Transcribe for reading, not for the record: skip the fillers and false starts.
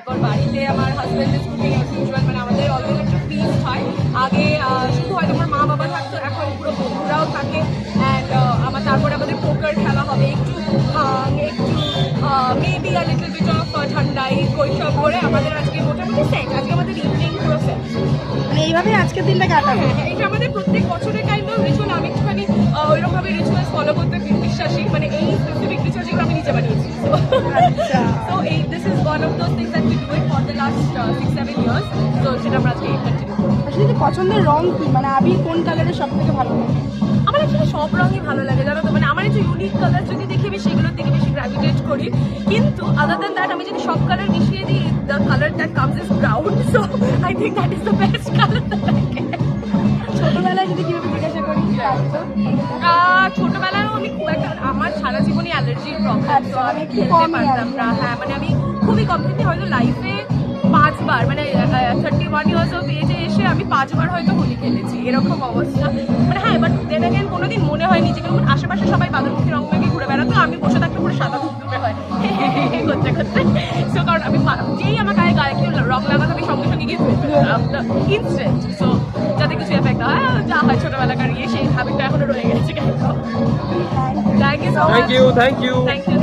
তারপর বাড়িতে আমার husband is cooking as usual, মানে আমাদের অলওয়েজ একটা ফিস্ট হয়। আগে শুধু হয়তো আমার মা বাবা থাকতো, এখন পুরো বন্ধুরাও থাকে। অ্যান্ড তারপরে আমাদের পোকার খেলা হবে, একটু ভাং, একটু maybe a little bit of thandai কৈশব করে আমাদের আজকে মোটামুটি সেট। আজকে আমাদের ইভিনিং পুরো সেট, মানে এইভাবে আজকের দিনটা কাটাবো। হ্যাঁ, এটা আমাদের প্রত্যেক বছরের কাইন্ড অফ রিচুয়াল। আমি একটুখানি ওইরকমভাবে রিচুয়ালস ফলো করতে বিশ্বাসী, মানে এই স্পেসিফিক রিচুয়াল যেগুলো আমি নিজে বানিয়েছি। আচ্ছা, সো এই this is one of those things that we do it for the last 6-7 years. তো সেটা আমরা আজকে কন্টিনিউ করবো। আসলে পছন্দের রং কি, মানে আবির কোন কালারের সব থেকে ভালো লাগে? আমার অ্যাকচুয়ালি সব রঙই ভালো লাগে, জানো তো। মানে আমার একটু ইউনিক কালার যদি দেখি, আমি সেগুলোর দিকে বেশি গ্র্যাভিটেট করি। কিন্তু আদার দ্যান দ্যাট, আমি যদি সব কালার মিশিয়ে দিই, the colour that comes is brown. So I think that is the best colour that I get. ছোটবেলায় যদি কিভাবে জিজ্ঞাসা করি, ছোটবেলায়ও আমি খুব একটা, আমার সারা জীবনই অ্যালার্জির প্রবলেম, তো আমি খেলতে পারতাম না। হ্যাঁ, মানে আমি খুবই কমপ্লিটলি হয়তো লাইফে 5 বার, মানে 31 ইয়ার্স অফ এজে এসে আমি 5 বার হয়তো হোলি খেলেছি, এরকম অবস্থা। মানে হ্যাঁ, বাট দেন অ্যাগেন কোনোদিন মনে হয়নি যে কেমন আশেপাশে সবাই বাদরমুখী রং মেখে ঘুরে বেড়াতো, আমি বসে থাকতে পুরো সাদা ধুপধুপে হয় করতে করতে। সো কারণ আমি যেই আমার গায়ে কেউ রং লাগাতো, আমি সঙ্গে সঙ্গে গিয়ে ইনস্ট্যান্ট। সো যাতে কিছু এফেক্ট হয়, যা হয় ছোটবেলাকার সেই হ্যাবিটটা এখনো রয়ে গেছে। Thank you so much. Thank you. Thank you.